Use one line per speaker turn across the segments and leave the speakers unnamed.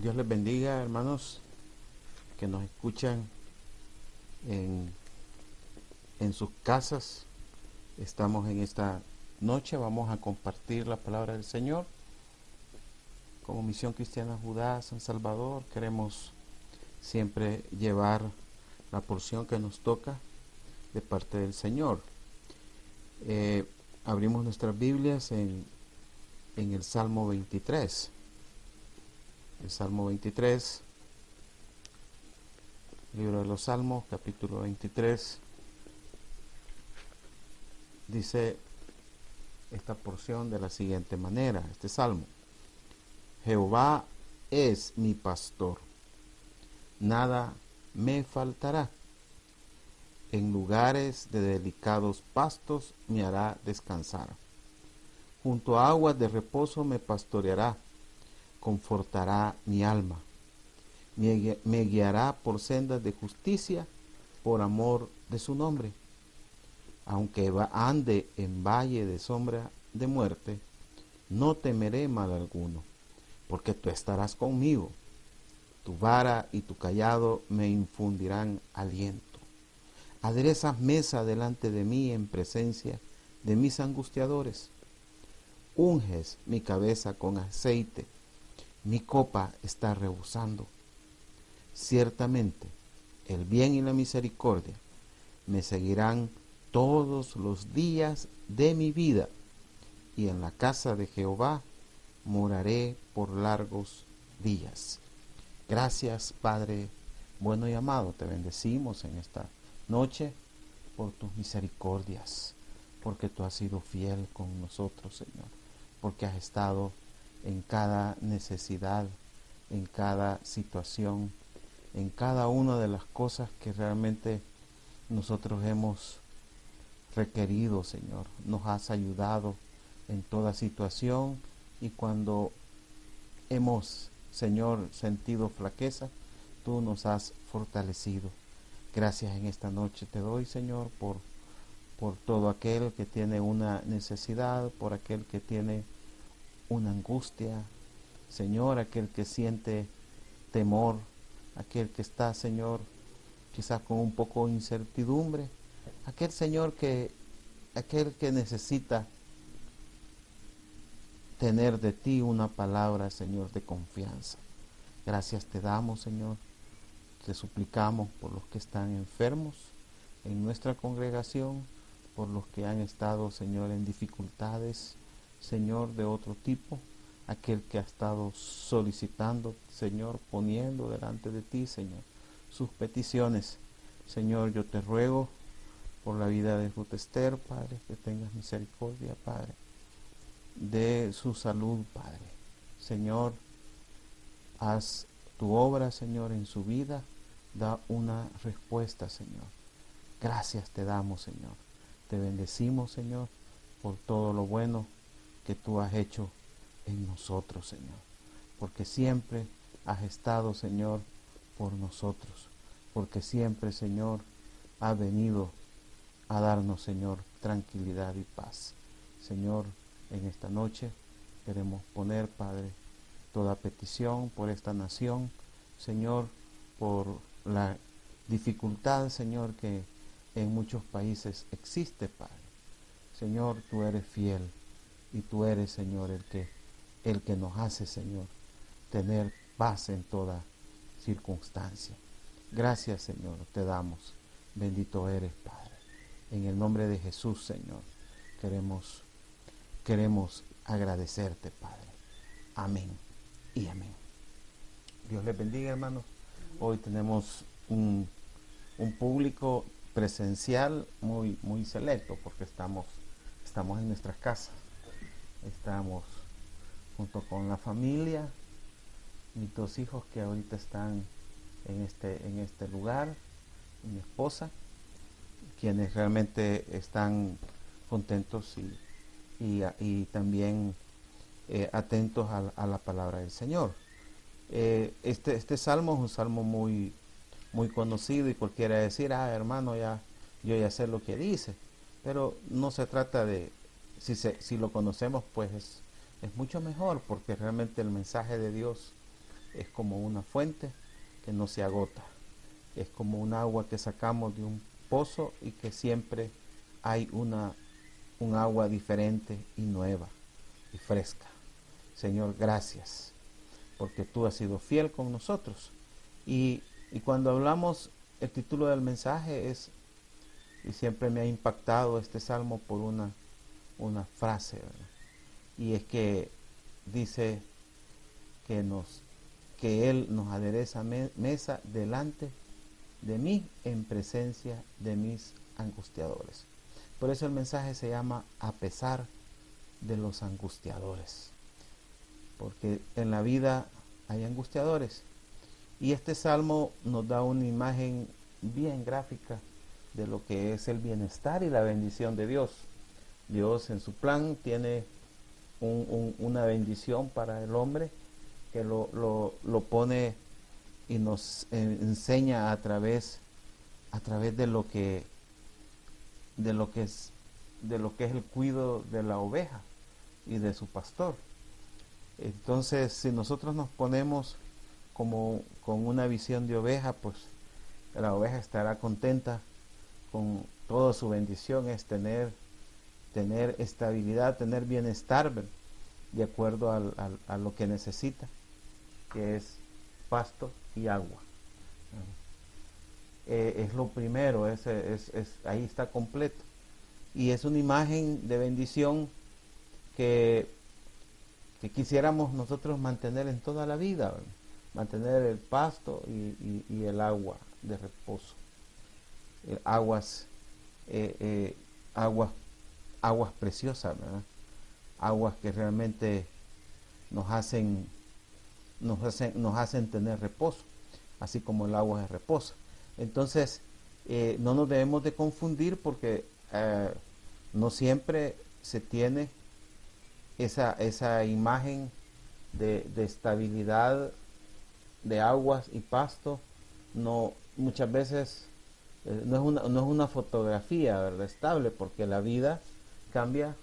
Dios les bendiga, hermanos, que nos escuchan en, en sus casas. Estamos en esta noche, vamos a compartir la palabra del Señor. Como Misión Cristiana Judá San Salvador, queremos siempre llevar la porción que nos toca de parte del Señor. Abrimos nuestras Biblias en el Salmo 23. El Salmo 23, libro de los Salmos, capítulo 23, dice esta porción de la siguiente manera, este salmo: Jehová es mi pastor, nada me faltará. En lugares de delicados pastos me hará descansar. Junto a aguas de reposo me pastoreará, confortará mi alma. Me guiará por sendas de justicia, por amor de su nombre. Aunque ande en valle de sombra de muerte, no temeré mal alguno, porque tú estarás conmigo. Tu vara y tu cayado me infundirán aliento. Aderezas mesa delante de mí en presencia de mis angustiadores. Unges mi cabeza con aceite, mi copa está rebosando. Ciertamente, el bien y la misericordia me seguirán todos los días de mi vida, y en la casa de Jehová moraré por largos días. Gracias, Padre bueno y amado, te bendecimos en esta noche por tus misericordias, porque tú has sido fiel con nosotros, Señor, porque has estado en cada necesidad, en cada situación, en cada una de las cosas que realmente nosotros hemos requerido, Señor. Nos has ayudado en toda situación, y cuando hemos, Señor, sentido flaqueza, tú nos has fortalecido. Gracias en esta noche te doy, Señor, por todo aquel que tiene una necesidad, por aquel que tiene una angustia, Señor, aquel que siente temor, aquel que está, Señor, quizás con un poco de incertidumbre, aquel que necesita tener de ti una palabra, Señor, de confianza. Gracias te damos, Señor. Te suplicamos por los que están enfermos en nuestra congregación, por los que han estado, Señor, en dificultades, Señor, de otro tipo, aquel que ha estado solicitando, Señor, poniendo delante de ti, Señor, sus peticiones. Señor, yo te ruego por la vida de Ruth Esther, Padre, que tengas misericordia, Padre, de su salud, Padre. Señor, haz tu obra, Señor, en su vida, da una respuesta, Señor. Gracias te damos, Señor. Te bendecimos, Señor, por todo lo bueno que tú has hecho en nosotros, Señor. Porque siempre has estado, Señor, por nosotros. Porque siempre, Señor, has venido a darnos, Señor, tranquilidad y paz. Señor, en esta noche queremos poner, Padre, toda petición por esta nación, Señor, por la dificultad, Señor, que en muchos países existe, Padre. Señor, tú eres fiel, y tú eres, Señor, el que nos hace, Señor, tener paz en toda circunstancia. Gracias, Señor, te damos. Bendito eres, Padre. En el nombre de Jesús, Señor, queremos agradecerte, Padre. Amén y amén. Dios les bendiga, hermanos. Hoy tenemos un público presencial muy selecto, porque estamos en nuestras casas. Estamos junto con la familia, mis dos hijos que ahorita están en este lugar, mi esposa, quienes realmente están contentos y también atentos a la palabra del Señor. Este salmo es un salmo muy conocido, y cualquiera decir, hermano, yo ya sé lo que dice, pero no se trata de, si lo conocemos, pues es mucho mejor, porque realmente el mensaje de Dios es como una fuente que no se agota. Es como un agua que sacamos de un pozo y que siempre hay un agua diferente y nueva y fresca. Señor, gracias, porque tú has sido fiel con nosotros. Y cuando hablamos, el título del mensaje es, y siempre me ha impactado este salmo por una frase, ¿verdad? Y es que dice que Él nos adereza mesa delante de mí en presencia de mis angustiadores. Por eso el mensaje se llama a pesar de los angustiadores, porque en la vida hay angustiadores. Y este salmo nos da una imagen bien gráfica de lo que es el bienestar y la bendición de Dios. Dios en su plan tiene una bendición para el hombre que lo pone y nos enseña a través de lo que es el cuidado de la oveja y de su pastor. Entonces, si nosotros nos ponemos como con una visión de oveja, pues la oveja estará contenta con toda su bendición, es tener estabilidad, tener bienestar de acuerdo a lo que necesita, que es pasto y agua. Es lo primero, ahí está completo. Y es una imagen de bendición que quisiéramos nosotros mantener en toda la vida, ¿verdad? Mantener el pasto y el agua de reposo. Aguas preciosas, ¿verdad? Aguas que realmente nos hacen tener reposo, así como el agua es reposo. Entonces, no nos debemos de confundir porque no siempre se tiene esa imagen de estabilidad de aguas y pasto. No, muchas veces no es una fotografía, ¿verdad?, estable, porque la vida cambia,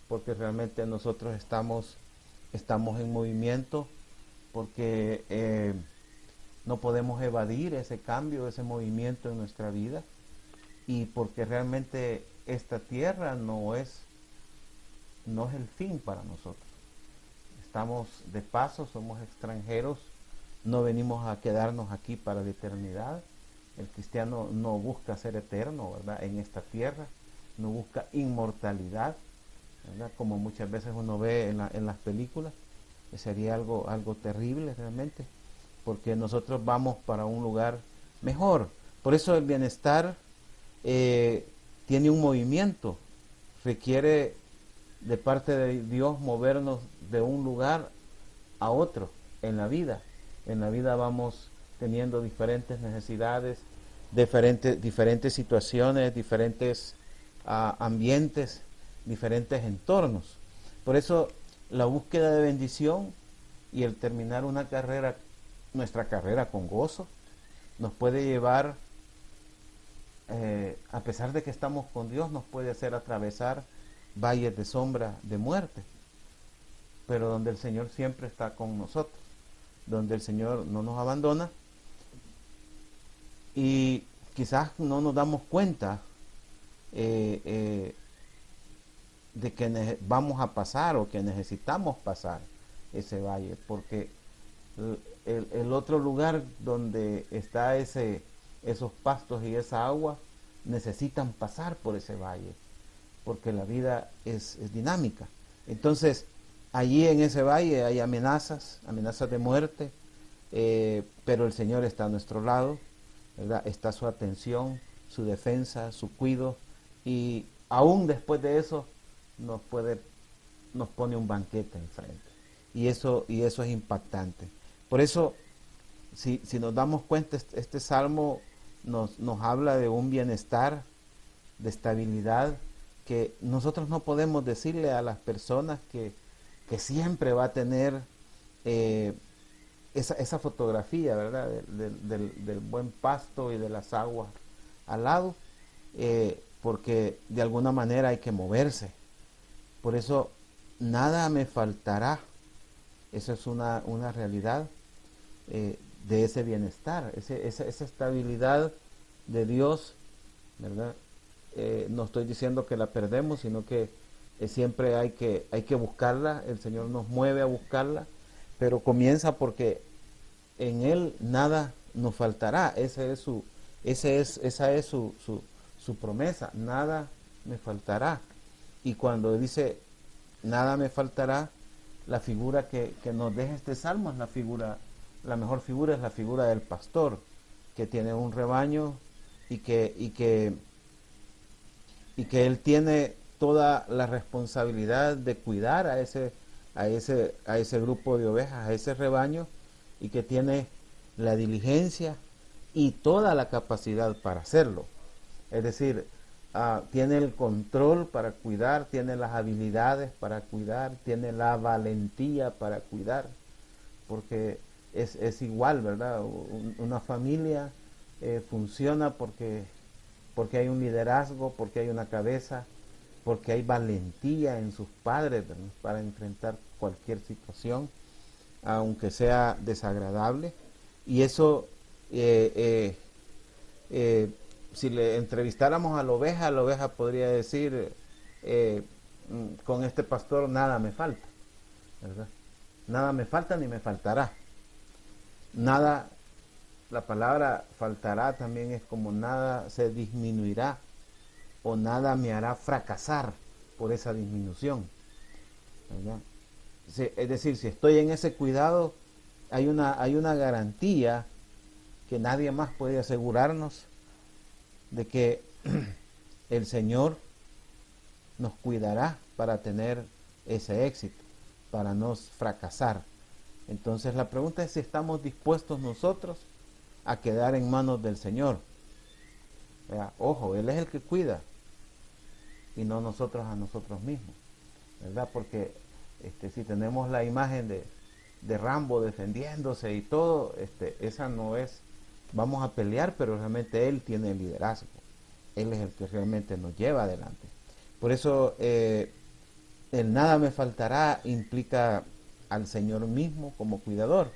porque realmente nosotros estamos en movimiento, porque no podemos evadir ese cambio, ese movimiento en nuestra vida, y porque realmente esta tierra no es el fin para nosotros. Estamos de paso, somos extranjeros, no venimos a quedarnos aquí para la eternidad. El cristiano no busca ser eterno, ¿verdad?, en esta tierra, no busca inmortalidad, ¿verdad?, como muchas veces uno ve en las películas. Sería algo terrible realmente, porque nosotros vamos para un lugar mejor. Por eso el bienestar tiene un movimiento, requiere de parte de Dios movernos de un lugar a otro en la vida. En la vida vamos teniendo diferentes necesidades, diferentes situaciones, diferentes ambientes, diferentes entornos. Por eso la búsqueda de bendición y el terminar nuestra carrera con gozo, nos puede llevar, a pesar de que estamos con Dios, nos puede hacer atravesar valles de sombra de muerte, pero donde el Señor siempre está con nosotros, donde el Señor no nos abandona, y quizás no nos damos cuenta de que vamos a pasar o que necesitamos pasar ese valle, porque el otro lugar donde está esos pastos y esa agua necesitan pasar por ese valle, porque la vida es dinámica. Entonces, allí en ese valle hay amenazas de muerte, pero el Señor está a nuestro lado, ¿verdad? Está su atención, su defensa, su cuidado, y aún después de eso nos pone un banquete enfrente. Y eso es impactante. Por eso, si nos damos cuenta, este salmo nos habla de un bienestar, de estabilidad, que nosotros no podemos decirle a las personas que siempre va a tener esa fotografía, ¿verdad?, del buen pasto y de las aguas al lado, porque de alguna manera hay que moverse. Por eso, nada me faltará. Eso es una realidad. de ese bienestar, esa estabilidad de Dios, ¿verdad? No estoy diciendo que la perdemos, sino que siempre hay que buscarla. El Señor nos mueve a buscarla, pero comienza porque en Él nada nos faltará. Esa es su promesa, nada me faltará. Y cuando dice nada me faltará, la figura que nos deja este salmo es la mejor figura es la figura del pastor, que tiene un rebaño y que él tiene toda la responsabilidad de cuidar a ese grupo de ovejas, a ese rebaño, y que tiene la diligencia y toda la capacidad para hacerlo. Es decir, tiene el control para cuidar, tiene las habilidades para cuidar, tiene la valentía para cuidar, porque es igual, ¿verdad? Una familia funciona porque hay un liderazgo, porque hay una cabeza, porque hay valentía en sus padres, ¿verdad? Para enfrentar cualquier situación, aunque sea desagradable. Y eso, si le entrevistáramos a la oveja podría decir, con este pastor nada me falta, ¿verdad? Nada me falta ni me faltará. Nada, la palabra faltará también es como nada se disminuirá o nada me hará fracasar por esa disminución, ¿verdad? Es decir, si estoy en ese cuidado, hay una garantía que nadie más puede asegurarnos de que el Señor nos cuidará para tener ese éxito, para no fracasar. Entonces la pregunta es si estamos dispuestos nosotros a quedar en manos del Señor. Ojo, Él es el que cuida y no nosotros a nosotros mismos, ¿verdad? Porque si tenemos la imagen de Rambo defendiéndose y todo, esa no es, vamos a pelear, pero realmente Él tiene el liderazgo. Él es el que realmente nos lleva adelante. Por eso el nada me faltará implica al Señor mismo como cuidador,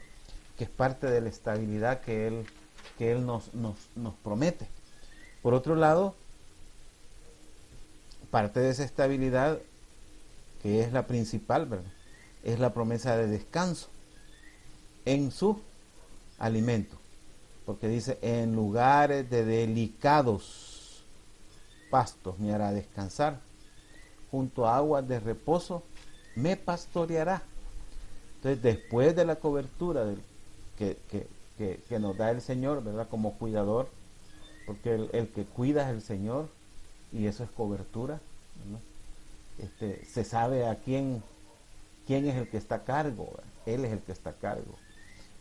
que es parte de la estabilidad que Él nos promete. Por otro lado, parte de esa estabilidad, que es la principal, ¿verdad?, es la promesa de descanso en su alimento, porque dice, en lugares de delicados pastos me hará descansar, junto a aguas de reposo me pastoreará. Entonces, después de la cobertura que nos da el Señor, ¿verdad?, como cuidador, porque el que cuida es el Señor, y eso es cobertura, ¿verdad? Se sabe a quién es el que está a cargo, ¿verdad? Él es el que está a cargo.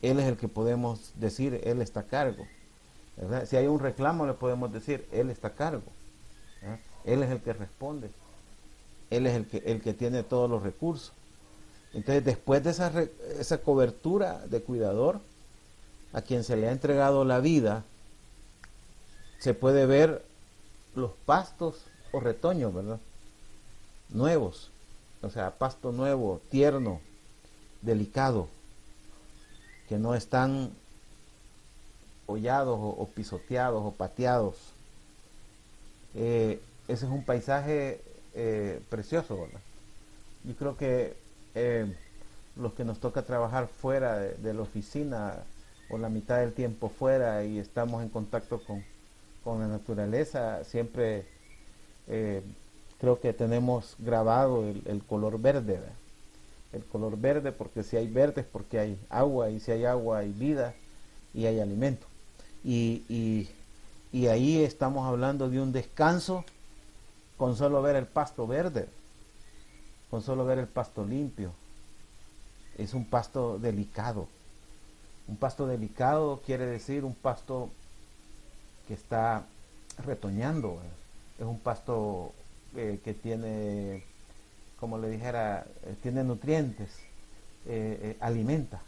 Él es el que podemos decir, Él está a cargo, ¿verdad? Si hay un reclamo, le podemos decir, Él está a cargo, ¿verdad? Él es el que responde. Él es el que tiene todos los recursos. Entonces, después de esa cobertura de cuidador, a quien se le ha entregado la vida, se puede ver los pastos o retoños, ¿verdad?, nuevos, o sea, pasto nuevo, tierno, delicado, que no están hollados o pisoteados o pateados. Ese es un paisaje precioso, ¿verdad? Yo creo que los que nos toca trabajar fuera de la oficina o la mitad del tiempo fuera y estamos en contacto con la naturaleza, siempre creo que tenemos grabado el color verde, ¿verdad? El color verde, porque si hay verde es porque hay agua, y si hay agua hay vida y hay alimento. Y ahí estamos hablando de un descanso con solo ver el pasto verde, con solo ver el pasto limpio. Es un pasto delicado. Un pasto delicado quiere decir un pasto que está retoñando, ¿verdad? Es un pasto que tiene, como le dijera, tiene nutrientes, alimenta,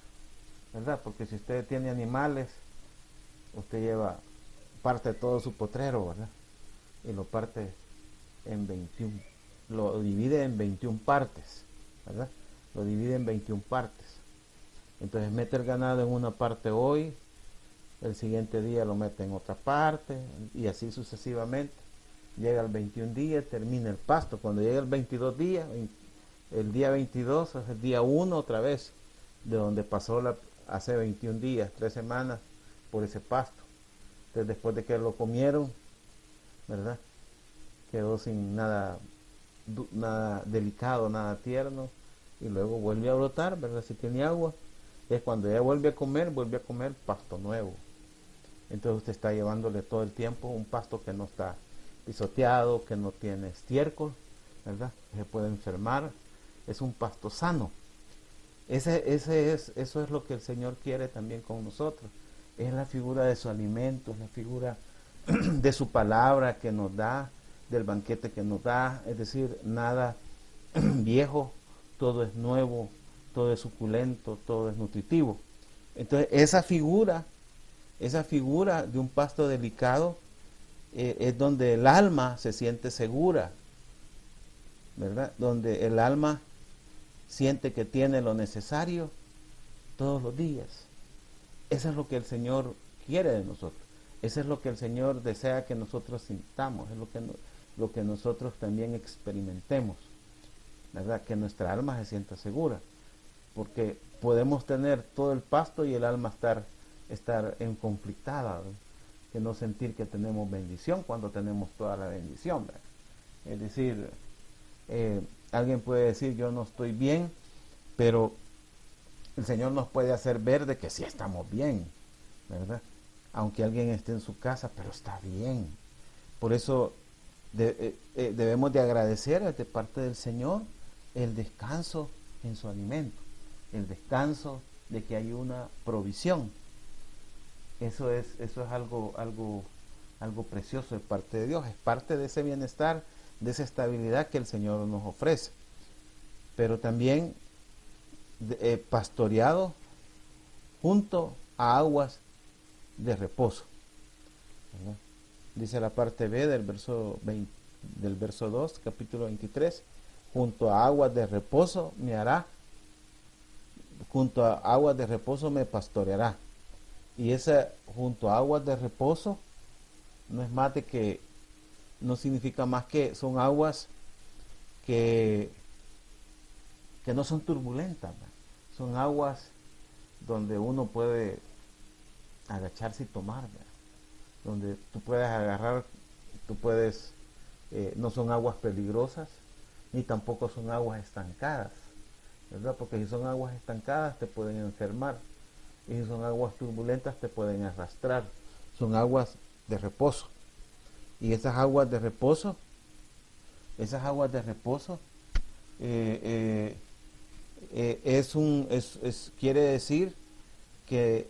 ¿verdad? Porque si usted tiene animales, usted lleva, parte todo su potrero, ¿verdad? Y lo parte en 21, lo divide en 21 partes, ¿verdad? Lo divide en 21 partes. Entonces mete el ganado en una parte hoy, el siguiente día lo mete en otra parte y así sucesivamente. Llega el 21 día, termina el pasto. Cuando llega el 22 día, el día 22 es el día 1 otra vez, de donde pasó hace 21 días, 3 semanas, por ese pasto. Entonces después de que lo comieron, ¿verdad? Quedó sin nada delicado, nada tierno, y luego vuelve a brotar, ¿verdad? Si tiene agua, es cuando ella vuelve a comer pasto nuevo. Entonces usted está llevándole todo el tiempo un pasto que no está pisoteado, que no tiene estiércol, ¿verdad? Se puede enfermar, es un pasto sano. Eso es lo que el Señor quiere también con nosotros. Es la figura de su alimento, es la figura de su palabra que nos da, del banquete que nos da, es decir, nada viejo, todo es nuevo, todo es suculento, todo es nutritivo. Entonces esa figura de un pasto delicado es donde el alma se siente segura, ¿verdad? Donde el alma siente que tiene lo necesario todos los días. Eso es lo que el Señor quiere de nosotros. Eso es lo que el Señor desea que nosotros sintamos, es lo que nosotros también experimentemos, ¿verdad? Que nuestra alma se sienta segura, porque podemos tener todo el pasto y el alma estar en conflictada, ¿verdad? Que no sentir que tenemos bendición cuando tenemos toda la bendición, ¿verdad? Es decir, alguien puede decir yo no estoy bien, pero el Señor nos puede hacer ver de que sí estamos bien, ¿verdad? Aunque alguien esté en su casa, pero está bien. Por eso debemos de agradecer de parte del Señor el descanso en su alimento, el descanso de que hay una provisión. Eso es algo precioso de parte de Dios, es parte de ese bienestar, de esa estabilidad que el Señor nos ofrece. Pero también pastoreado junto a aguas de reposo, ¿verdad? Dice la parte B del verso 2, capítulo 23, junto a aguas de reposo junto a aguas de reposo me pastoreará. Y ese junto a aguas de reposo no es más de que, no significa más que son aguas que no son turbulentas, ¿verdad? Son aguas donde uno puede agacharse y tomar, ¿verdad? Donde tú puedes agarrar, no son aguas peligrosas, ni tampoco son aguas estancadas, ¿verdad? Porque si son aguas estancadas te pueden enfermar, y si son aguas turbulentas te pueden arrastrar. Son aguas de reposo. Y esas aguas de reposo quiere decir que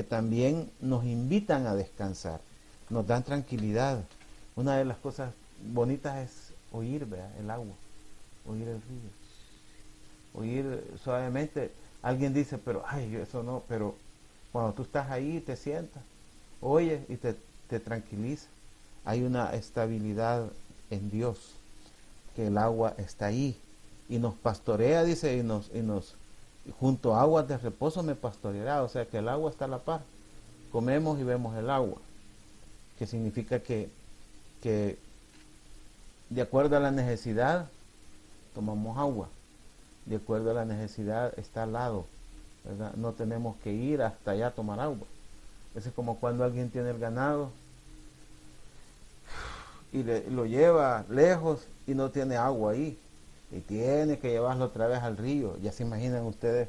también nos invitan a descansar, nos dan tranquilidad. Una de las cosas bonitas es oír, ¿verdad? El agua, oír el río, oír suavemente. Alguien dice, pero ay, eso no, pero cuando tú estás ahí te sientas, oyes y te tranquiliza. Hay una estabilidad en Dios, que el agua está ahí y nos pastorea, dice, y nos junto a aguas de reposo me pastoreará. O sea que el agua está a la par, comemos y vemos el agua, que significa que de acuerdo a la necesidad tomamos agua, de acuerdo a la necesidad está al lado, ¿verdad? No tenemos que ir hasta allá a tomar agua. Eso es como cuando alguien tiene el ganado y lo lleva lejos y no tiene agua ahí, y tiene que llevarlo otra vez al río. Ya se imaginan ustedes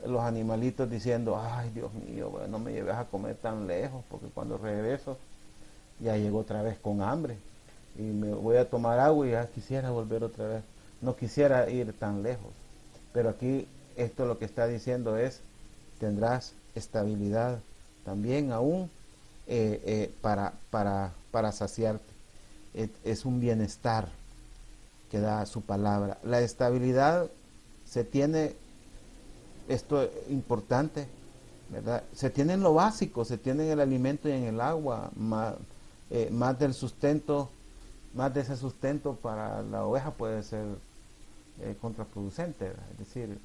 los animalitos diciendo, ay Dios mío, bueno, no me lleves a comer tan lejos, porque cuando regreso ya llego otra vez con hambre y me voy a tomar agua y ya quisiera volver otra vez, no quisiera ir tan lejos. Pero aquí esto lo que está diciendo es, tendrás estabilidad también aún para saciarte. Es un bienestar que da su palabra. La estabilidad se tiene, esto es importante, ¿verdad? Se tiene en lo básico, se tiene en el alimento y en el agua, más del sustento, más de ese sustento para la oveja puede ser contraproducente, ¿verdad? Es decir,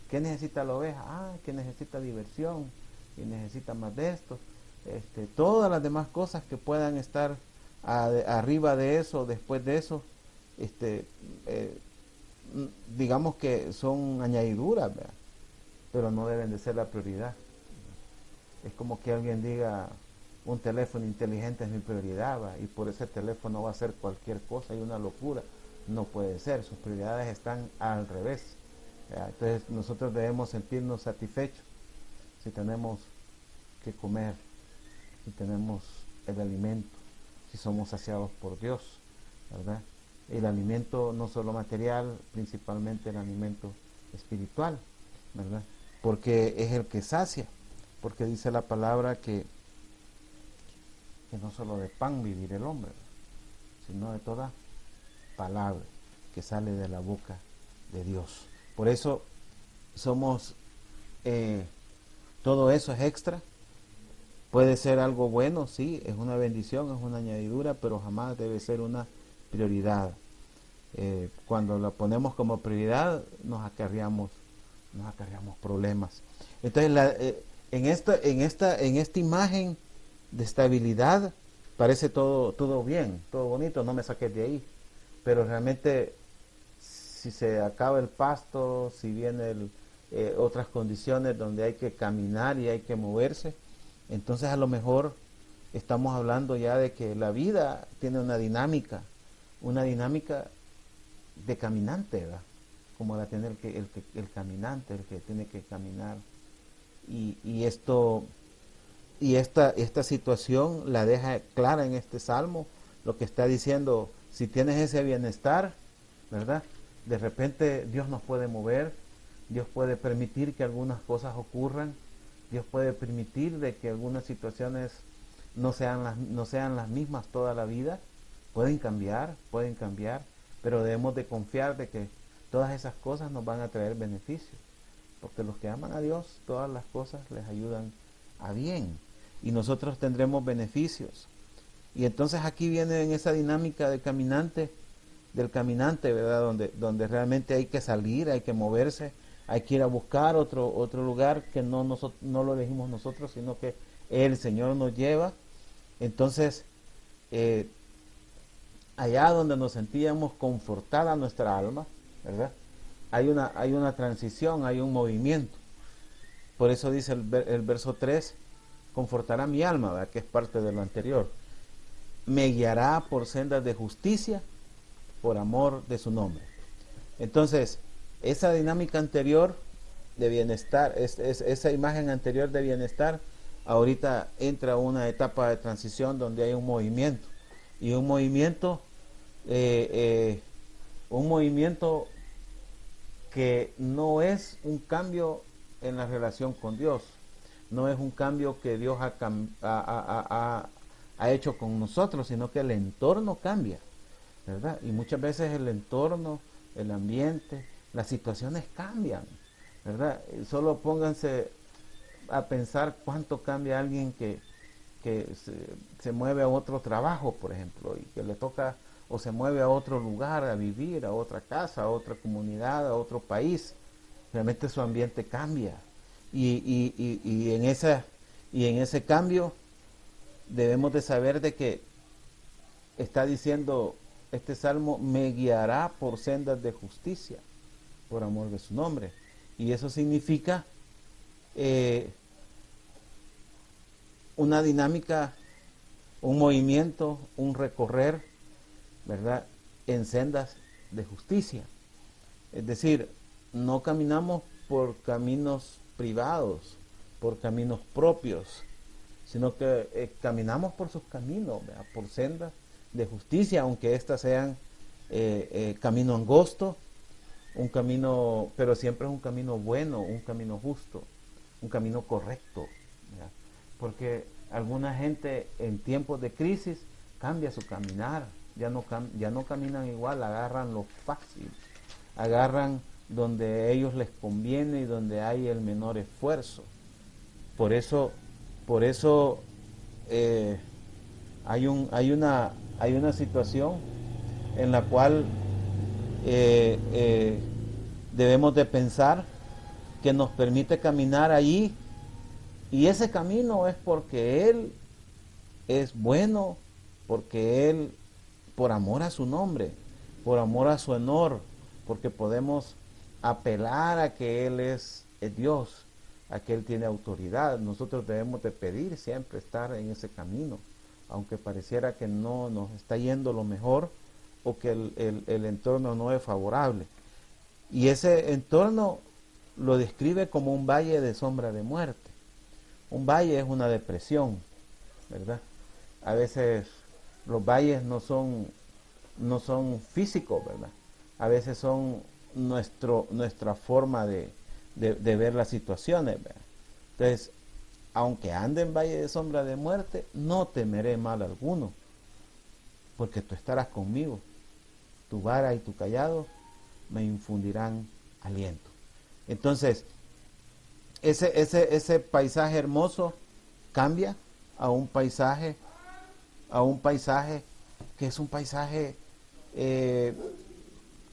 ¿Qué necesita la oveja? Que necesita diversión y necesita más de esto. Todas las demás cosas que puedan estar arriba de eso, después de eso, digamos que son añadiduras, ¿verdad? Pero no deben de ser la prioridad. Es como que alguien diga, un teléfono inteligente es mi prioridad, ¿va? Y por ese teléfono va a hacer cualquier cosa y una locura. No puede ser, sus prioridades están al revés. Entonces nosotros debemos sentirnos satisfechos si tenemos que comer, si tenemos el alimento, si somos saciados por Dios, ¿verdad? El alimento no solo material, principalmente el alimento espiritual, ¿verdad? Porque es el que sacia, porque dice la palabra que no solo de pan vivirá el hombre, sino de toda palabra que sale de la boca de Dios. Por eso somos, todo eso es extra. Puede ser algo bueno, sí, es una bendición, es una añadidura, pero jamás debe ser una prioridad. Cuando la ponemos como prioridad, nos acarreamos problemas. Entonces, en esta imagen de estabilidad parece todo bien, todo bonito, no me saques de ahí. Pero realmente, si se acaba el pasto, si vienen otras condiciones donde hay que caminar y hay que moverse, entonces a lo mejor estamos hablando ya de que la vida tiene una dinámica de caminante, ¿verdad? Como la tiene el caminante, el que tiene que caminar. Y esta situación la deja clara en este salmo, lo que está diciendo: si tienes ese bienestar, ¿verdad? De repente Dios nos puede mover, Dios puede permitir que algunas cosas ocurran, Dios puede permitir de que algunas situaciones no sean las mismas toda la vida, pueden cambiar, pero debemos de confiar de que todas esas cosas nos van a traer beneficios, porque los que aman a Dios, todas las cosas les ayudan a bien, y nosotros tendremos beneficios. Y entonces aquí viene en esa dinámica del caminante, ¿verdad? Donde realmente hay que salir, hay que moverse, hay que ir a buscar otro lugar que no lo elegimos nosotros, sino que el Señor nos lleva. Entonces, allá donde nos sentíamos confortada nuestra alma, ¿verdad? Hay una transición, hay un movimiento. Por eso dice el verso 3, confortará mi alma, ¿verdad? Que es parte de lo anterior. Me guiará por sendas de justicia, por amor de su nombre. Entonces, esa dinámica anterior de bienestar, esa imagen anterior de bienestar, ahorita entra una etapa de transición donde hay un movimiento. Y un movimiento que no es un cambio en la relación con Dios, no es un cambio que Dios ha hecho con nosotros, sino que el entorno cambia, ¿verdad? Y muchas veces el entorno, el ambiente, las situaciones cambian, ¿verdad? Solo pónganse a pensar cuánto cambia alguien que se mueve a otro trabajo, por ejemplo, y que le toca, o se mueve a otro lugar a vivir, a otra casa, a otra comunidad, a otro país. Realmente su ambiente cambia, y en ese cambio debemos de saber de que está diciendo este salmo: me guiará por sendas de justicia, por amor de su nombre. Y eso significa una dinámica, un movimiento, un recorrer, ¿verdad?, en sendas de justicia. Es decir, no caminamos por caminos privados, por caminos propios, sino que caminamos por sus caminos, ¿verdad?, por sendas de justicia, aunque éstas sean camino angosto, un camino, pero siempre es un camino bueno, un camino justo, un camino correcto, ¿verdad? Porque alguna gente en tiempos de crisis cambia su caminar, ya no caminan igual, agarran lo fácil, agarran donde a ellos les conviene y donde hay el menor esfuerzo. Por eso hay una situación en la cual debemos de pensar que nos permite caminar allí, y ese camino es porque Él es bueno, porque Él, por amor a su nombre, por amor a su honor, porque podemos apelar a que Él es Dios, a que Él tiene autoridad. Nosotros debemos de pedir siempre estar en ese camino, aunque pareciera que no nos está yendo lo mejor o que el entorno no es favorable. Y ese entorno lo describe como un valle de sombra de muerte. Un valle es una depresión, ¿verdad? A veces los valles no son físicos, ¿verdad? A veces son nuestra forma de ver las situaciones, ¿verdad? Entonces, aunque ande en valle de sombra de muerte, no temeré mal alguno, porque tú estarás conmigo. Tu vara y tu cayado me infundirán aliento. Entonces, ese paisaje hermoso cambia a un paisaje que es un paisaje,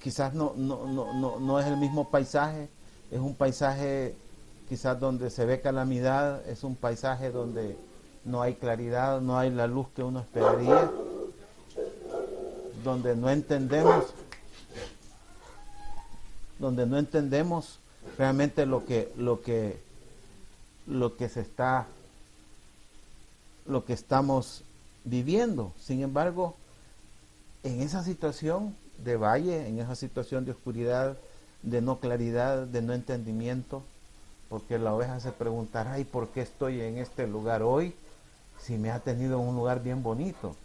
quizás no es el mismo paisaje, es un paisaje quizás donde se ve calamidad, es un paisaje donde no hay claridad, no hay la luz que uno esperaría, donde no entendemos realmente lo que estamos viviendo. Sin embargo, en esa situación de valle, en esa situación de oscuridad, de no claridad, de no entendimiento, porque la oveja se preguntará, ¿y por qué estoy en este lugar hoy si me ha tenido en un lugar bien bonito?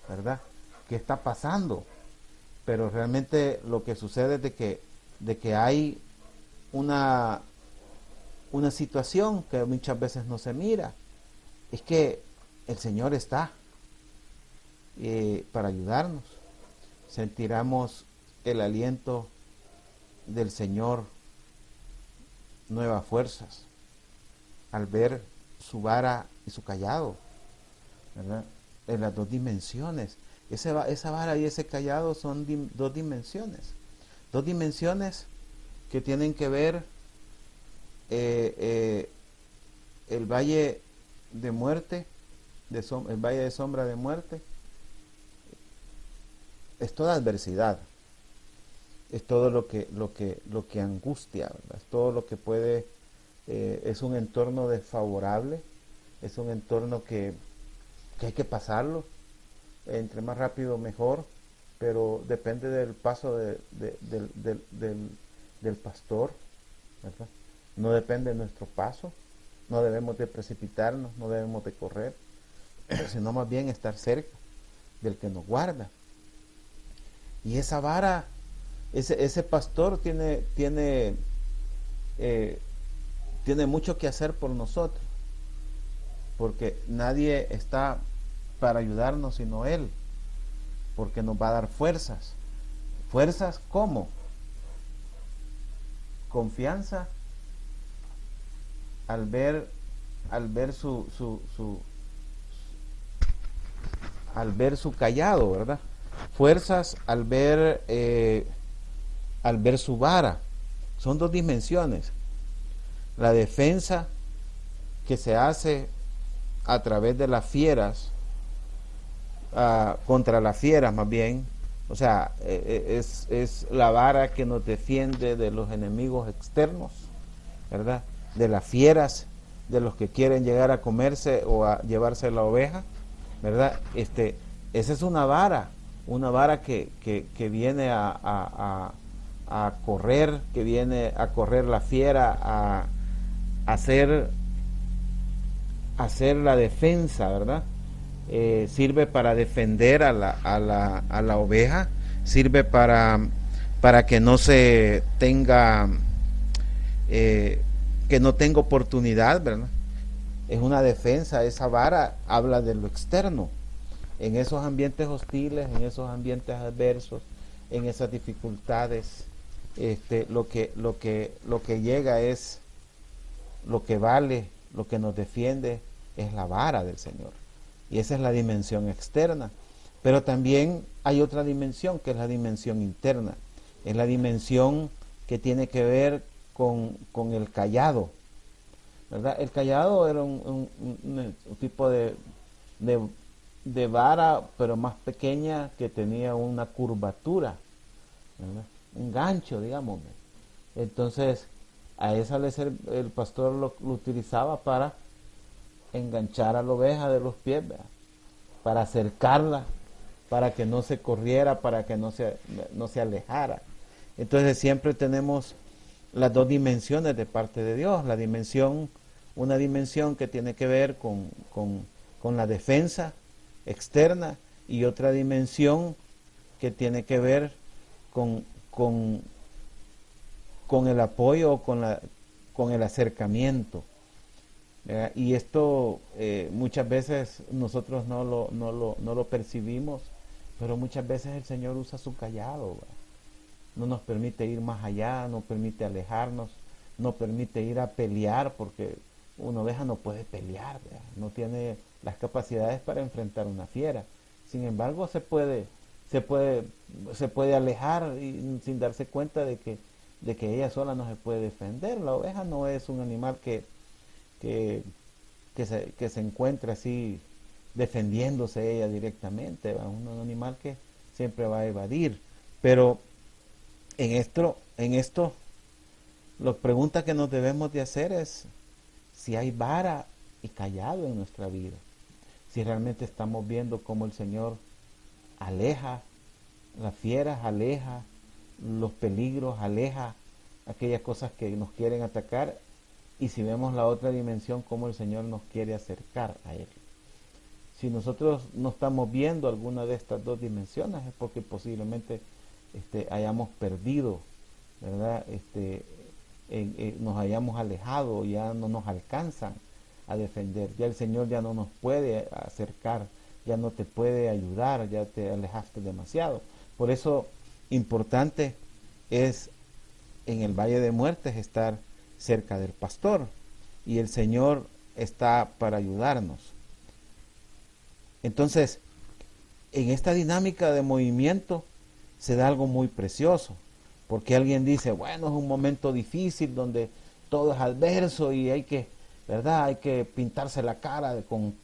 ¿Verdad? ¿Qué está pasando? Pero realmente lo que sucede es de que hay una situación que muchas veces no se mira. Es que el Señor está para ayudarnos. Sentiremos el aliento del Señor, nuevas fuerzas, al ver su vara y su cayado, ¿verdad? En las dos dimensiones. Esa vara y ese cayado son dos dimensiones que tienen que ver el valle de muerte, el valle de sombra de muerte, es toda adversidad, es todo lo que angustia, ¿verdad? Es todo lo que puede, es un entorno desfavorable, es un entorno que hay que pasarlo, entre más rápido mejor, pero depende del paso del pastor, ¿verdad? No depende de nuestro paso, no debemos de precipitarnos, no debemos de correr, sino más bien estar cerca del que nos guarda. Y esa vara, ese pastor tiene mucho que hacer por nosotros, porque nadie está para ayudarnos sino Él, porque nos va a dar fuerzas. ¿Fuerzas cómo? Confianza al ver su cayado, ¿verdad? Fuerzas al ver su vara. Son dos dimensiones. La defensa que se hace a través de las fieras, contra las fieras más bien, o sea, es la vara que nos defiende de los enemigos externos, ¿verdad? De las fieras, de los que quieren llegar a comerse o a llevarse la oveja, ¿verdad? Esa es una vara que viene a correr, que viene a correr la fiera, a hacer la defensa, ¿verdad? Sirve para defender a la oveja, sirve para que no se tenga que no tenga oportunidad, ¿verdad? Es una defensa. Esa vara habla de lo externo, en esos ambientes hostiles, en esos ambientes adversos, en esas dificultades. Lo que llega es lo que vale, lo que nos defiende es la vara del Señor. Y esa es la dimensión externa. Pero también hay otra dimensión, que es la dimensión interna. Es la dimensión que tiene que ver con el cayado, ¿verdad? El cayado era un tipo de, de vara, pero más pequeña, que tenía una curvatura, ¿verdad? Un gancho, digamos. Entonces, a esa el pastor lo utilizaba para enganchar a la oveja de los pies, ¿verdad? Para acercarla, para que no se corriera, para que no se alejara. Entonces siempre tenemos las dos dimensiones de parte de Dios, una dimensión que tiene que ver con la defensa externa, y otra dimensión que tiene que ver con, con, con el apoyo o con el acercamiento. Y esto muchas veces nosotros no lo percibimos, pero muchas veces el Señor usa su cayado, ¿verdad? No nos permite ir más allá, no permite alejarnos, no permite ir a pelear, porque una oveja no puede pelear, ¿verdad? No tiene las capacidades para enfrentar una fiera. Sin embargo, se puede, se puede alejar y, sin darse cuenta de que ella sola no se puede defender. La oveja no es un animal que, que se encuentre así defendiéndose ella directamente, ¿verdad? Un animal que siempre va a evadir. Pero en esto, la pregunta que nos debemos de hacer es si hay vara y callado en nuestra vida. Si realmente estamos viendo cómo el Señor aleja las fieras, aleja los peligros, aleja aquellas cosas que nos quieren atacar, y si vemos la otra dimensión, cómo el Señor nos quiere acercar a Él. Si nosotros no estamos viendo alguna de estas dos dimensiones, es porque posiblemente hayamos perdido, ¿verdad? Nos hayamos alejado, ya no nos alcanzan a defender, ya el Señor ya no nos puede acercar, ya no te puede ayudar, ya te alejaste demasiado. Por eso importante es en el valle de muertes estar cerca del pastor, y el Señor está para ayudarnos. Entonces, en esta dinámica de movimiento se da algo muy precioso, porque alguien dice, bueno, es un momento difícil donde todo es adverso y hay que, ¿verdad? Hay que pintarse la cara con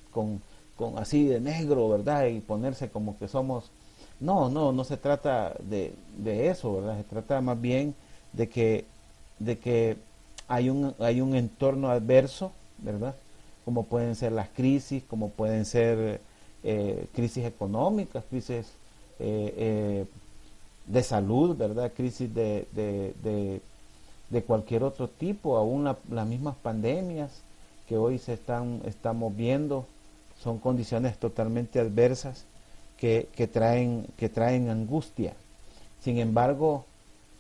así de negro, ¿verdad? Y ponerse como que somos... No se trata de eso, ¿verdad? Se trata más bien de que hay un entorno adverso, ¿verdad? Como pueden ser las crisis, como pueden ser crisis económicas, crisis de salud, ¿verdad? Crisis de cualquier otro tipo, aún las mismas pandemias que hoy estamos viendo, son condiciones totalmente adversas que traen angustia. Sin embargo,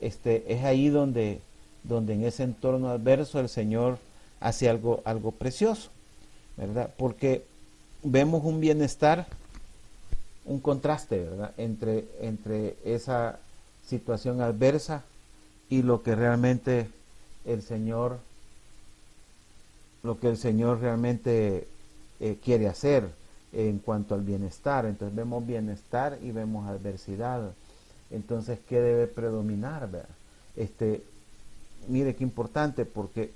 es ahí donde en ese entorno adverso el Señor hace algo precioso, ¿verdad? Porque vemos un bienestar, un contraste, ¿verdad? Entre esa situación adversa y lo que realmente el Señor realmente quiere hacer en cuanto al bienestar. Entonces vemos bienestar y vemos adversidad. Entonces, ¿qué debe predominar, ¿verdad? Mire qué importante, porque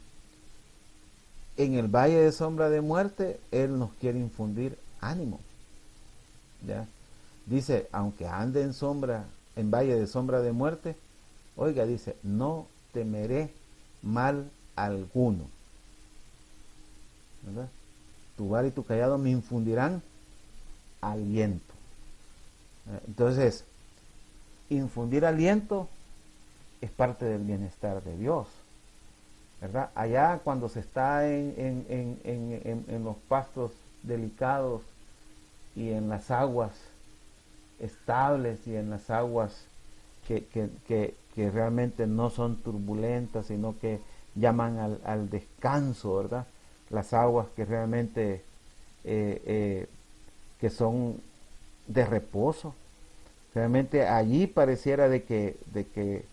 en el valle de sombra de muerte Él nos quiere infundir ánimo, ¿ya? Dice, aunque ande en valle de sombra de muerte, oiga, dice, no temeré mal alguno, ¿verdad? Tu vara y tu cayado me infundirán aliento. Entonces, infundir aliento es parte del bienestar de Dios, ¿verdad? Allá cuando se está en los pastos delicados y en las aguas estables y en las aguas que realmente no son turbulentas, sino que llaman al descanso, ¿verdad? Las aguas que realmente que son de reposo. Realmente allí pareciera de que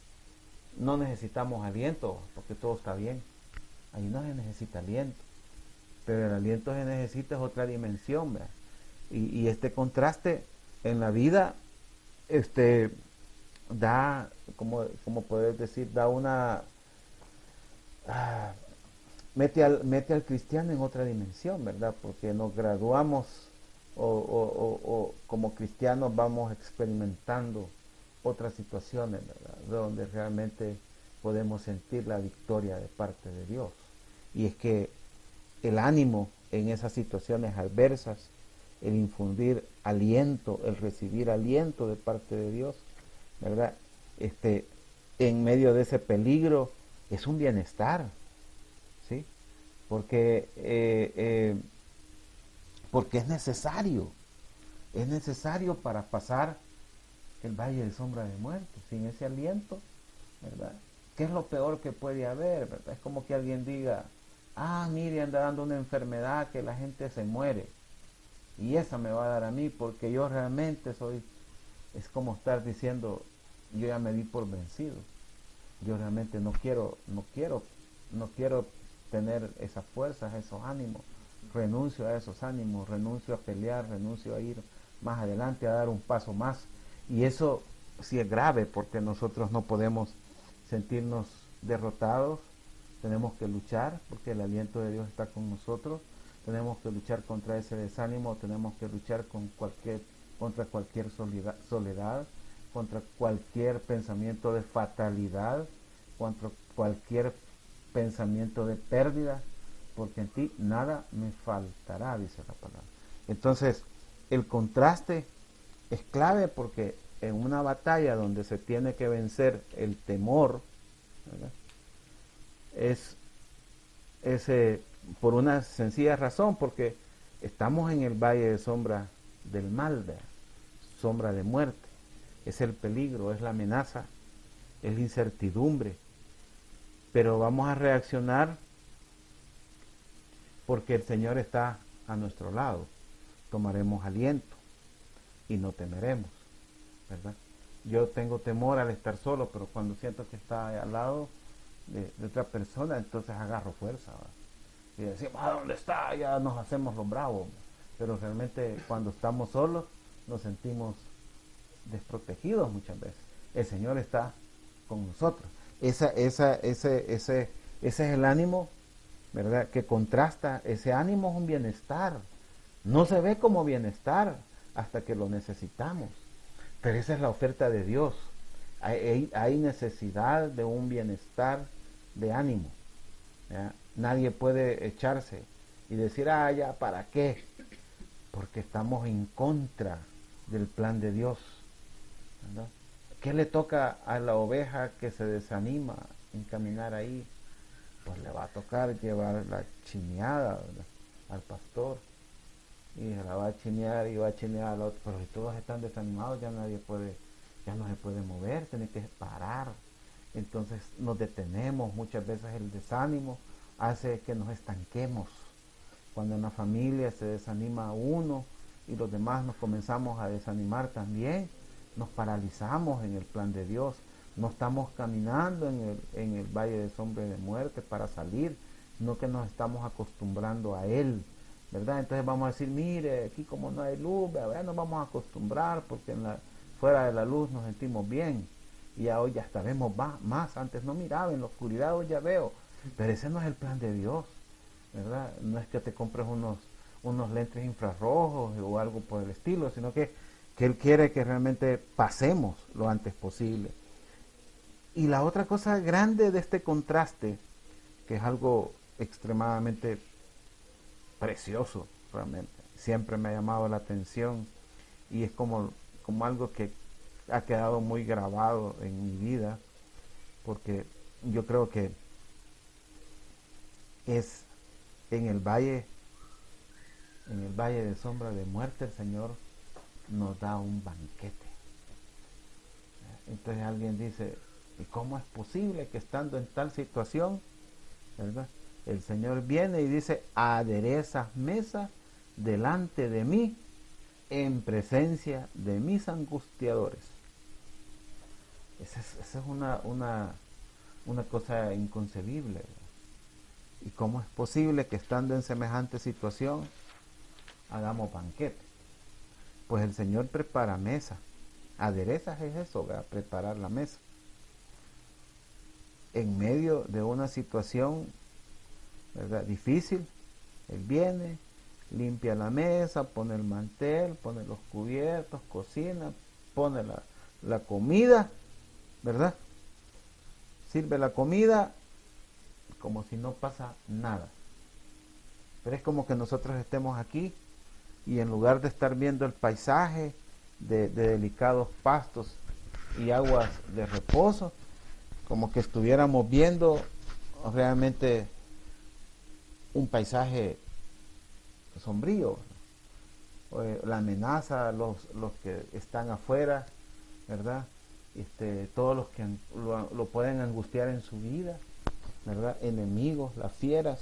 no necesitamos aliento, porque todo está bien. Allí no se necesita aliento, pero el aliento se necesita es otra dimensión, ¿verdad? Y este contraste en la vida da, como puedes decir, da ah, mete al cristiano en otra dimensión, ¿verdad? Porque nos graduamos o como cristianos vamos experimentando otras situaciones, ¿verdad? Donde realmente podemos sentir la victoria de parte de Dios. Y es que el ánimo en esas situaciones adversas, el infundir aliento, el recibir aliento de parte de Dios, ¿verdad? En medio de ese peligro es un bienestar, ¿sí? Porque, porque es necesario para pasar el valle de sombra de muerte. Sin ese aliento, ¿verdad? ¿Qué es lo peor que puede haber? ¿Verdad? Es como que alguien diga, ah, mire, anda dando una enfermedad que la gente se muere y esa me va a dar a mí porque yo realmente soy, es como estar diciendo, yo ya me di por vencido, yo realmente no quiero tener esas fuerzas, esos ánimos, renuncio a esos ánimos, renuncio a pelear, renuncio a ir más adelante, a dar un paso más. Y eso sí es grave porque nosotros no podemos sentirnos derrotados, tenemos que luchar porque el aliento de Dios está con nosotros, tenemos que luchar contra ese desánimo, tenemos que luchar contra cualquier soledad, contra cualquier pensamiento de fatalidad, contra cualquier pensamiento de pérdida, porque en ti nada me faltará, dice la palabra. Entonces, el contraste es clave porque en una batalla donde se tiene que vencer el temor, ¿verdad? Es por una sencilla razón, porque estamos en el valle de sombra del mal, ¿verdad? Sombra de muerte. Es el peligro, es la amenaza, es la incertidumbre. Pero vamos a reaccionar porque el Señor está a nuestro lado. Tomaremos aliento y no temeremos, ¿verdad? Yo tengo temor al estar solo, pero cuando siento que está al lado de otra persona, entonces agarro fuerza, ¿verdad? Y decimos, ¿a dónde está? Ya nos hacemos los bravos. Pero realmente cuando estamos solos nos sentimos desprotegidos muchas veces. El Señor está con nosotros. Ese es el ánimo, ¿verdad? Que contrasta. Ese ánimo es un bienestar. No se ve como bienestar hasta que lo necesitamos. Pero esa es la oferta de Dios. Hay necesidad de un bienestar de ánimo, ¿ya? Nadie puede echarse y decir, ah, ya, ¿para qué? Porque estamos en contra del plan de Dios, ¿verdad? ¿Qué le toca a la oveja que se desanima en caminar ahí? Pues le va a tocar llevar la chineada, ¿verdad?, al pastor, y se la va a chinear y va a chinear al otro. Pero si todos están desanimados, ya nadie puede, ya no se puede mover, tiene que parar. Entonces nos detenemos. Muchas veces el desánimo hace que nos estanquemos. Cuando en la familia se desanima uno y los demás nos comenzamos a desanimar también, nos paralizamos en el plan de Dios. No estamos caminando en el valle de sombra de muerte para salir, sino que nos estamos acostumbrando a él, ¿verdad? Entonces vamos a decir, mire, aquí como no hay luz, ¿verdad?, nos vamos a acostumbrar porque fuera de la luz nos sentimos bien. Y ya hoy ya hasta vemos más. Antes no miraba, en la oscuridad hoy ya veo. Pero ese no es el plan de Dios, ¿verdad? No es que te compres unos lentes infrarrojos o algo por el estilo, sino que Él quiere que realmente pasemos lo antes posible. Y la otra cosa grande de este contraste, que es algo extremadamente precioso, realmente, siempre me ha llamado la atención y es como algo que ha quedado muy grabado en mi vida, porque yo creo que es en el valle de sombra de muerte, el Señor nos da un banquete. Entonces alguien dice, ¿y cómo es posible que estando en tal situación, ¿verdad?, el Señor viene y dice, aderezas mesa delante de mí en presencia de mis angustiadores? Esa es una cosa inconcebible, ¿verdad? ¿Y cómo es posible que estando en semejante situación hagamos banquete? Pues el Señor prepara mesa. Aderezas es eso, ¿verdad?, preparar la mesa. en medio de una situación, ¿verdad?, difícil, Él viene, limpia la mesa, pone el mantel, pone los cubiertos, cocina, pone la comida, ¿verdad? Sirve la comida como si no pasa nada. Pero es como que nosotros estemos aquí y en lugar de estar viendo el paisaje de delicados pastos y aguas de reposo, como que estuviéramos viendo realmente un paisaje sombrío, la amenaza, los que están afuera, ¿verdad? Todos los que lo pueden angustiar en su vida, ¿verdad? Enemigos, las fieras,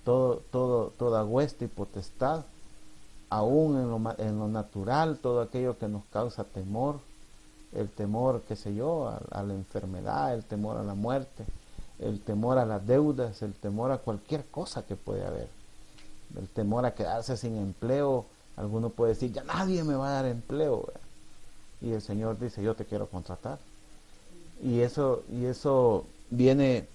toda hueste y potestad, aún en lo natural, todo aquello que nos causa temor, el temor, qué sé yo, a la enfermedad, el temor a la muerte, el temor a las deudas, el temor a cualquier cosa que puede haber, el temor a quedarse sin empleo. Alguno puede decir, ya nadie me va a dar empleo, ¿verdad? Y el Señor dice, yo te quiero contratar. Y eso viene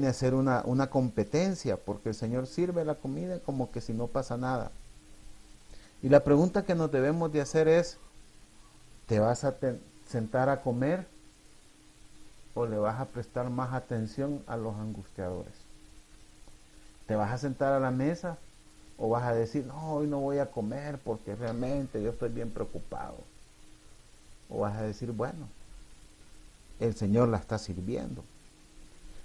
a ser una competencia, porque el Señor sirve la comida como que si no pasa nada. Y la pregunta que nos debemos de hacer es, ¿te vas a sentar a comer o le vas a prestar más atención a los angustiadores? ¿Te vas a sentar a la mesa o vas a decir, no, hoy no voy a comer porque realmente yo estoy bien preocupado? O vas a decir, bueno, el Señor la está sirviendo,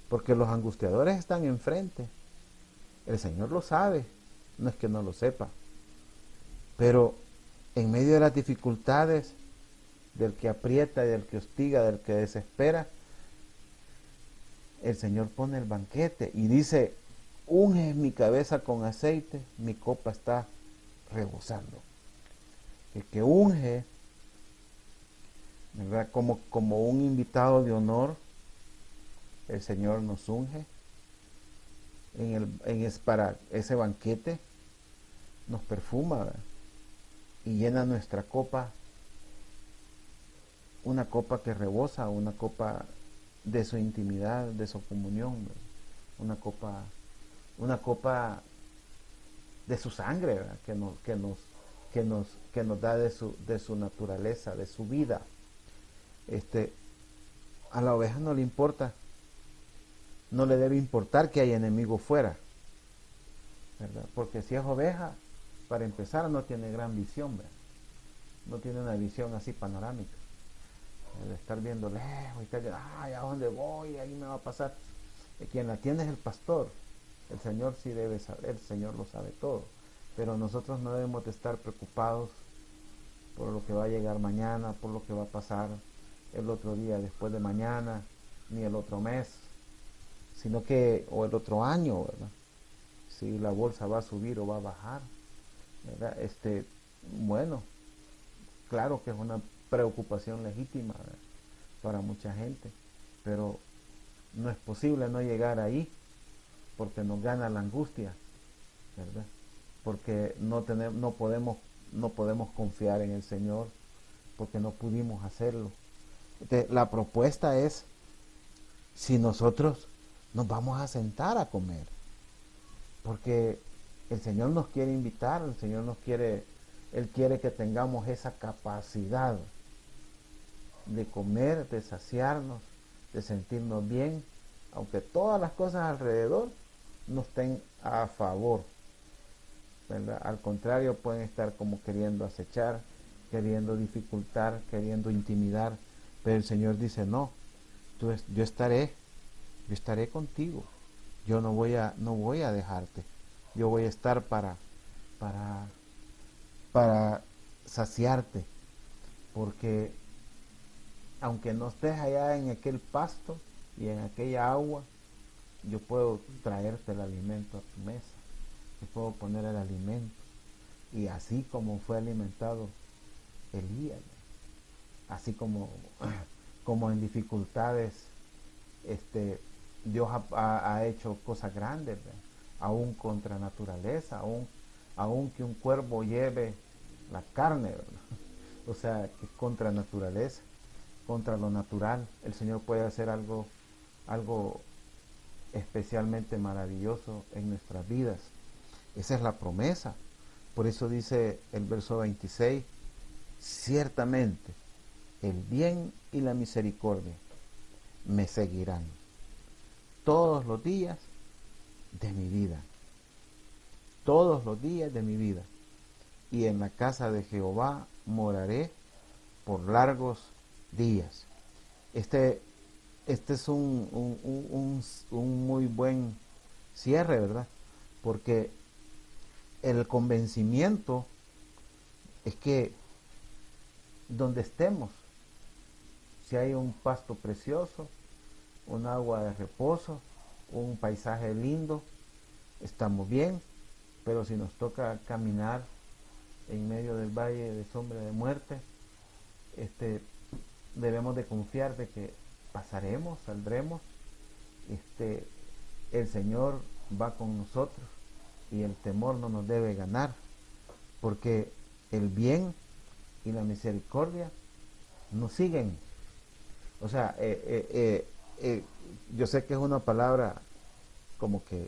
porque los angustiadores están enfrente. El Señor lo sabe, no es que no lo sepa, pero en medio de las dificultades, del que aprieta, del que hostiga, del que desespera, el Señor pone el banquete y dice, unge mi cabeza con aceite, mi copa está rebosando. El que unge, ¿verdad?, como un invitado de honor, el Señor nos unge para ese banquete, nos perfuma, ¿verdad?, y llena nuestra copa, una copa que rebosa, una copa de su intimidad, de su comunión, ¿verdad?, una copa de su sangre, ¿verdad?, que nos da de su naturaleza, de su vida. A la oveja no le importa, no le debe importar que haya enemigo fuera, ¿verdad?, porque si es oveja, para empezar, no tiene gran visión, ¿verdad?, no tiene una visión así panorámica, de estar viendo lejos y estar viendo, ay, ¿a dónde voy? Ahí me va a pasar. Quien la tiene es el pastor. El Señor sí debe saber, el Señor lo sabe todo, pero nosotros no debemos de estar preocupados por lo que va a llegar mañana, por lo que va a pasar el otro día después de mañana, ni el otro mes, sino que, o el otro año, ¿verdad?, si la bolsa va a subir o va a bajar, ¿verdad? Bueno, claro que es una preocupación legítima, ¿verdad?, para mucha gente, pero no es posible no llegar ahí, porque nos gana la angustia, ¿verdad?, porque no podemos confiar en el Señor, porque no pudimos hacerlo. Entonces, la propuesta es, si nosotros nos vamos a sentar a comer, porque el Señor nos quiere invitar, el Señor Él quiere que tengamos esa capacidad de comer, de saciarnos, de sentirnos bien, aunque todas las cosas alrededor no estén a favor, ¿verdad? Al contrario, pueden estar como queriendo acechar, queriendo dificultar, queriendo intimidar, pero el Señor dice, no, yo estaré contigo, yo no voy a dejarte, yo voy a estar para saciarte, porque aunque no estés allá en aquel pasto y en aquella agua, yo puedo traerte el alimento a tu mesa, yo puedo poner el alimento, y así como fue alimentado Elías, así como en dificultades, Dios ha hecho cosas grandes, ¿verdad?, aún contra naturaleza, aún que un cuervo lleve la carne, ¿verdad?, o sea, que es contra naturaleza, contra lo natural. El Señor puede hacer algo especialmente maravilloso en nuestras vidas. Esa es la promesa. Por eso dice el verso 26, ciertamente el bien y la misericordia me seguirán todos los días de mi vida. Todos los días de mi vida. Y en la casa de Jehová moraré por largos días. Este es un muy buen cierre, ¿verdad? Porque el convencimiento es que donde estemos, si hay un pasto precioso, un agua de reposo, un paisaje lindo, estamos bien. Pero si nos toca caminar en medio del valle de sombra de muerte, debemos de confiar de que pasaremos, saldremos. El Señor va con nosotros y el temor no nos debe ganar, porque el bien y la misericordia nos siguen. O sea, yo sé que es una palabra como que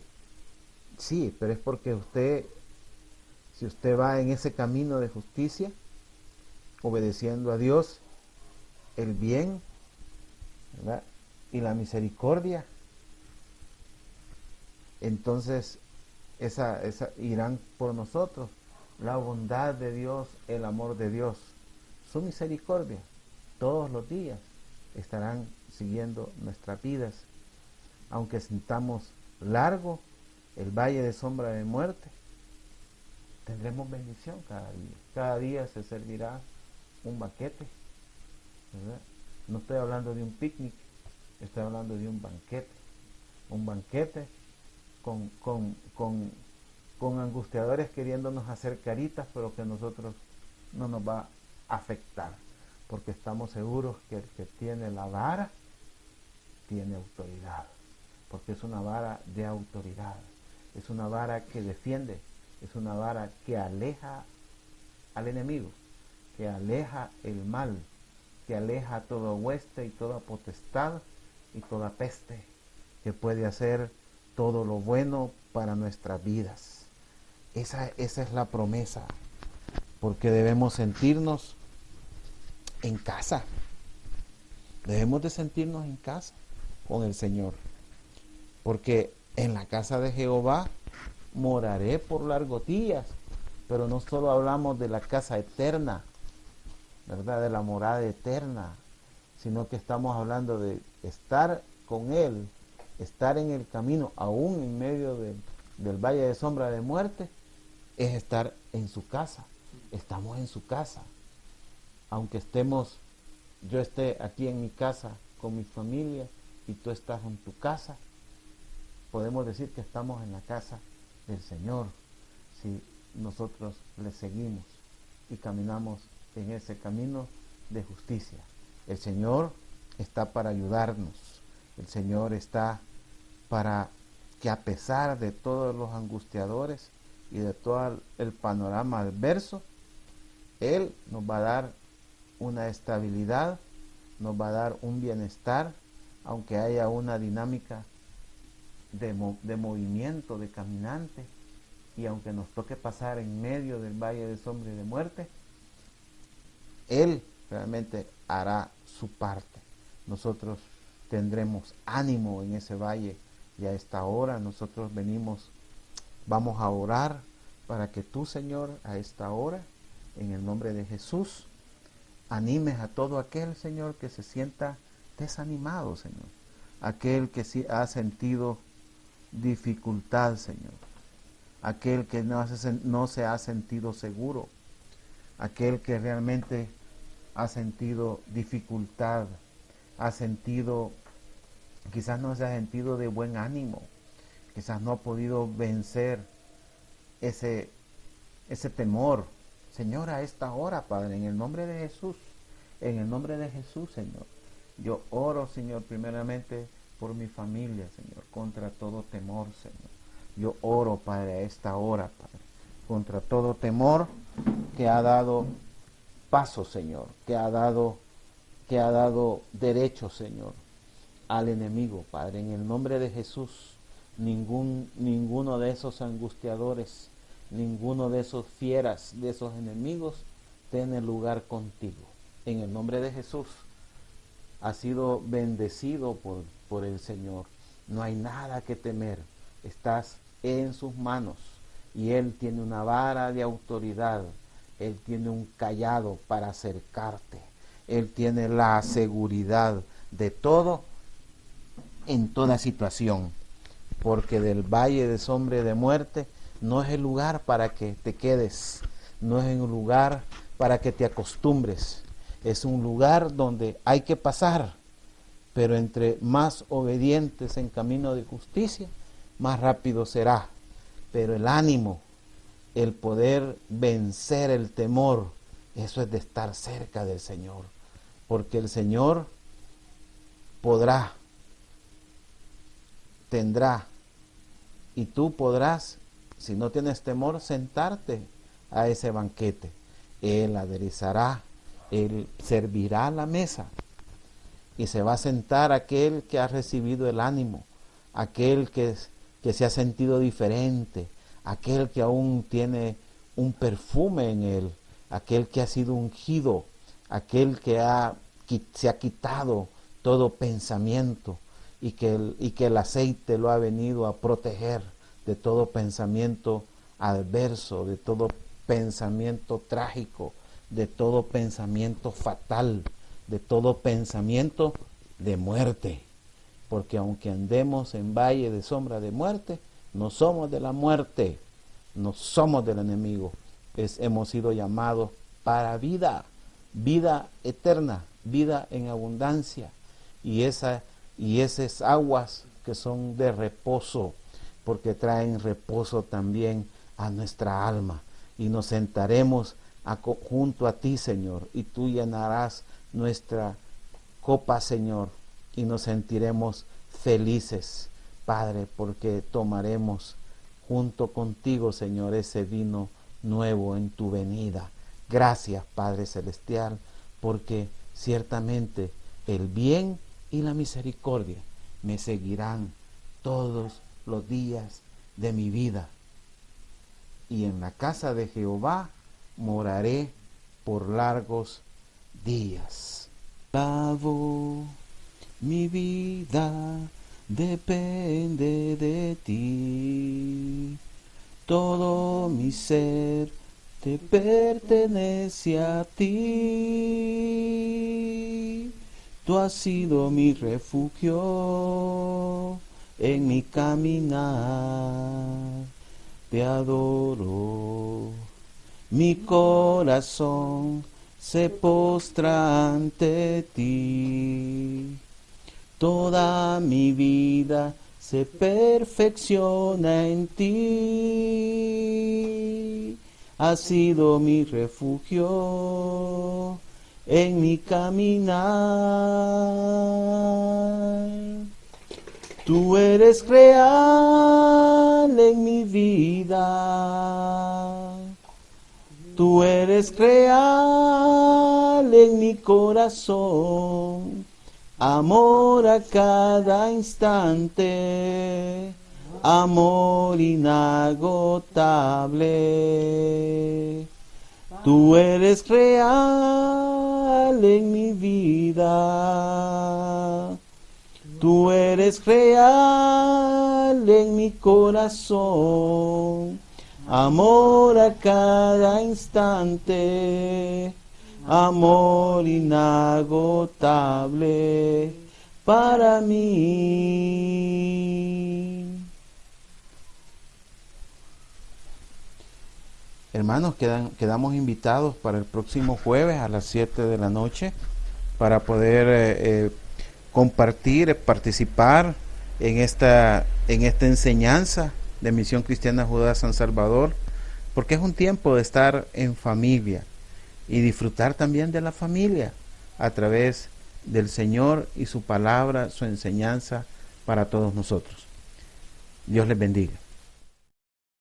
sí, pero es porque si usted va en ese camino de justicia, obedeciendo a Dios, el bien, ¿verdad?, y la misericordia, entonces esa irán por nosotros. La bondad de Dios, el amor de Dios, su misericordia, todos los días estarán siguiendo nuestras vidas. Aunque sintamos largo el valle de sombra de muerte, tendremos bendición cada día. Cada día se servirá un banquete, ¿verdad? No estoy hablando de un picnic, estoy hablando de un banquete. Un banquete con angustiadores queriéndonos hacer caritas, pero que a nosotros no nos va a afectar, porque estamos seguros que el que tiene la vara tiene autoridad, porque es una vara de autoridad, es una vara que defiende, es una vara que aleja al enemigo, que aleja el mal, que aleja toda hueste y toda potestad y toda peste que puede hacer todo lo bueno para nuestras vidas. Esa es la promesa, porque debemos sentirnos en casa. Debemos de sentirnos en casa con el Señor, porque en la casa de Jehová moraré por largos días. Pero no solo hablamos de la casa eterna, ¿verdad?, de la morada eterna, sino que estamos hablando de estar con Él, estar en el camino, aún en medio del valle de sombra de muerte, es estar en su casa. Estamos en su casa. Aunque yo esté aquí en mi casa con mi familia y tú estás en tu casa, podemos decir que estamos en la casa del Señor si nosotros le seguimos y caminamos en ese camino de justicia. El Señor está para ayudarnos. El Señor está para que, a pesar de todos los angustiadores y de todo el panorama adverso, Él nos va a dar una estabilidad, nos va a dar un bienestar, aunque haya una dinámica de movimiento, de caminante, y aunque nos toque pasar en medio del valle de sombra y de muerte, Él realmente hará su parte. Nosotros tendremos ánimo en ese valle, y a esta hora nosotros vamos a orar para que tú, Señor, a esta hora, en el nombre de Jesús, animes a todo aquel, Señor, que se sienta desanimado, Señor. Aquel que sí ha sentido dificultad, Señor. Aquel que no se ha sentido seguro. Aquel que realmente ha sentido dificultad. Quizás no se ha sentido de buen ánimo. Quizás no ha podido vencer ese temor. Señor, a esta hora, Padre, en el nombre de Jesús, Señor, yo oro, Señor, primeramente por mi familia, Señor, contra todo temor, Señor. Yo oro, Padre, a esta hora, Padre, contra todo temor que ha dado paso, Señor, que ha dado que ha dado derecho, Señor, al enemigo, Padre. En el nombre de Jesús, ninguno de esos angustiadores, ninguno de esos fieras, de esos enemigos, tiene lugar contigo. En el nombre de Jesús, has sido bendecido por el Señor. No hay nada que temer. Estás en sus manos y Él tiene una vara de autoridad. Él tiene un cayado para acercarte. Él tiene la seguridad de todo en toda situación. Porque del valle de sombra de muerte no es el lugar para que te quedes. No es un lugar para que te acostumbres. Es un lugar donde hay que pasar. Pero entre más obedientes en camino de justicia, más rápido será. Pero el ánimo, el poder vencer el temor, eso es de estar cerca del Señor. Porque el Señor podrá, tendrá, y tú podrás, si no tienes temor, sentarte a ese banquete. Él aderezará, Él servirá la mesa. Y se va a sentar aquel que ha recibido el ánimo, aquel que se ha sentido diferente, aquel que aún tiene un perfume en él, aquel que ha sido ungido, aquel que se ha quitado todo pensamiento y que el aceite lo ha venido a proteger de todo pensamiento adverso, de todo pensamiento trágico, de todo pensamiento fatal, de todo pensamiento de muerte. Porque aunque andemos en valle de sombra de muerte, no somos de la muerte, no somos del enemigo. Hemos sido llamados para vida, vida eterna, vida en abundancia. Y esas aguas que son de reposo, porque traen reposo también a nuestra alma. Y nos sentaremos junto a ti, Señor, y tú llenarás nuestra copa, Señor, y nos sentiremos felices, Padre, porque tomaremos junto contigo, Señor, ese vino nuevo en tu venida. Gracias, Padre Celestial, porque ciertamente el bien y la misericordia me seguirán todos los días de mi vida. Y en la casa de Jehová moraré por largos días. Lavo, mi vida depende de ti. Todo mi ser te pertenece a ti. Tú has sido mi refugio en mi caminar. Te adoro. Mi corazón se postra ante ti. Toda mi vida se perfecciona en ti. Has sido mi refugio en mi caminar. Tú eres real en mi vida. Tú eres real en mi corazón, amor a cada instante, amor inagotable. Tú eres real en mi vida. Tú eres real en mi corazón. Amor a cada instante, amor inagotable para mí. Hermanos, quedamos invitados para el próximo jueves a las 7 de la noche para poder compartir, participar en esta enseñanza de Misión Cristiana Judá San Salvador, porque es un tiempo de estar en familia y disfrutar también de la familia a través del Señor y su palabra, su enseñanza para todos nosotros. Dios les bendiga.